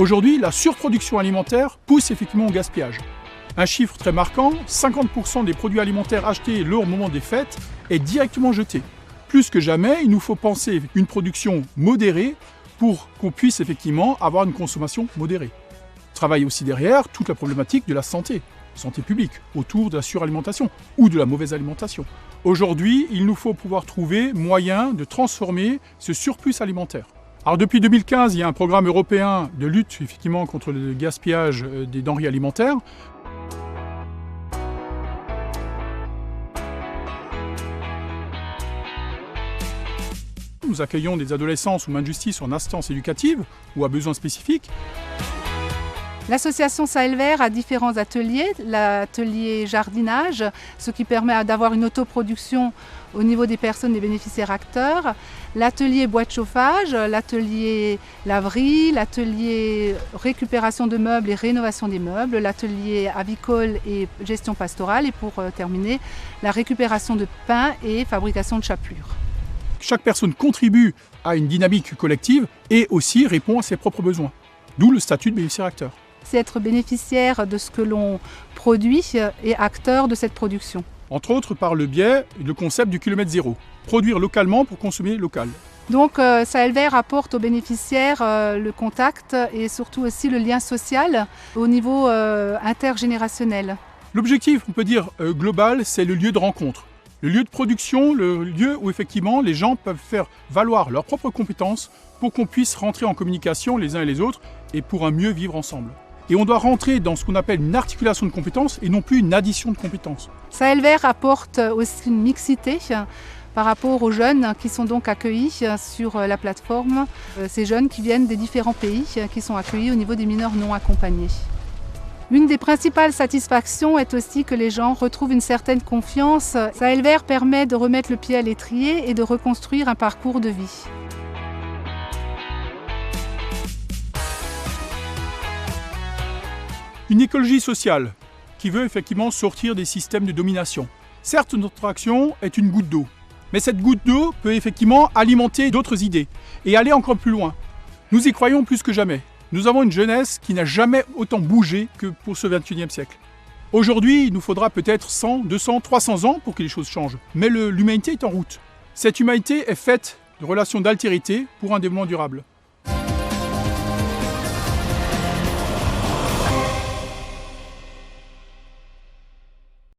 Aujourd'hui, la surproduction alimentaire pousse effectivement au gaspillage. Un chiffre très marquant, 50% des produits alimentaires achetés lors au moment des fêtes est directement jeté. Plus que jamais, il nous faut penser une production modérée pour qu'on puisse effectivement avoir une consommation modérée. Travaille aussi derrière toute la problématique de la santé publique, autour de la suralimentation ou de la mauvaise alimentation. Aujourd'hui, il nous faut pouvoir trouver moyen de transformer ce surplus alimentaire. Alors depuis 2015, il y a un programme européen de lutte effectivement contre le gaspillage des denrées alimentaires. Nous accueillons des adolescents sous main de justice en assistance éducative ou à besoins spécifiques. L'association Sahel Vert a différents ateliers, l'atelier jardinage, ce qui permet d'avoir une autoproduction au niveau des personnes, des bénéficiaires acteurs, l'atelier bois de chauffage, l'atelier laverie, l'atelier récupération de meubles et rénovation des meubles, l'atelier avicole et gestion pastorale et pour terminer, la récupération de pain et fabrication de chapelures. Chaque personne contribue à une dynamique collective et aussi répond à ses propres besoins, d'où le statut de bénéficiaire acteur. C'est être bénéficiaire de ce que l'on produit et acteur de cette production. Entre autres par le biais du concept du kilomètre zéro, produire localement pour consommer local. Donc Sahel Vert apporte aux bénéficiaires le contact et surtout aussi le lien social au niveau intergénérationnel. L'objectif, on peut dire global, c'est le lieu de rencontre. Le lieu de production, le lieu où effectivement les gens peuvent faire valoir leurs propres compétences pour qu'on puisse rentrer en communication les uns et les autres et pour un mieux vivre ensemble. Et on doit rentrer dans ce qu'on appelle une articulation de compétences et non plus une addition de compétences. Sahel Vert apporte aussi une mixité par rapport aux jeunes qui sont donc accueillis sur la plateforme. Ces jeunes qui viennent des différents pays qui sont accueillis au niveau des mineurs non accompagnés. Une des principales satisfactions est aussi que les gens retrouvent une certaine confiance. Sahel Vert permet de remettre le pied à l'étrier et de reconstruire un parcours de vie. Une écologie sociale qui veut effectivement sortir des systèmes de domination. Certes, notre action est une goutte d'eau, mais cette goutte d'eau peut effectivement alimenter d'autres idées et aller encore plus loin. Nous y croyons plus que jamais. Nous avons une jeunesse qui n'a jamais autant bougé que pour ce XXIe siècle. Aujourd'hui, il nous faudra peut-être 100, 200, 300 ans pour que les choses changent, mais l'humanité est en route. Cette humanité est faite de relations d'altérité pour un développement durable.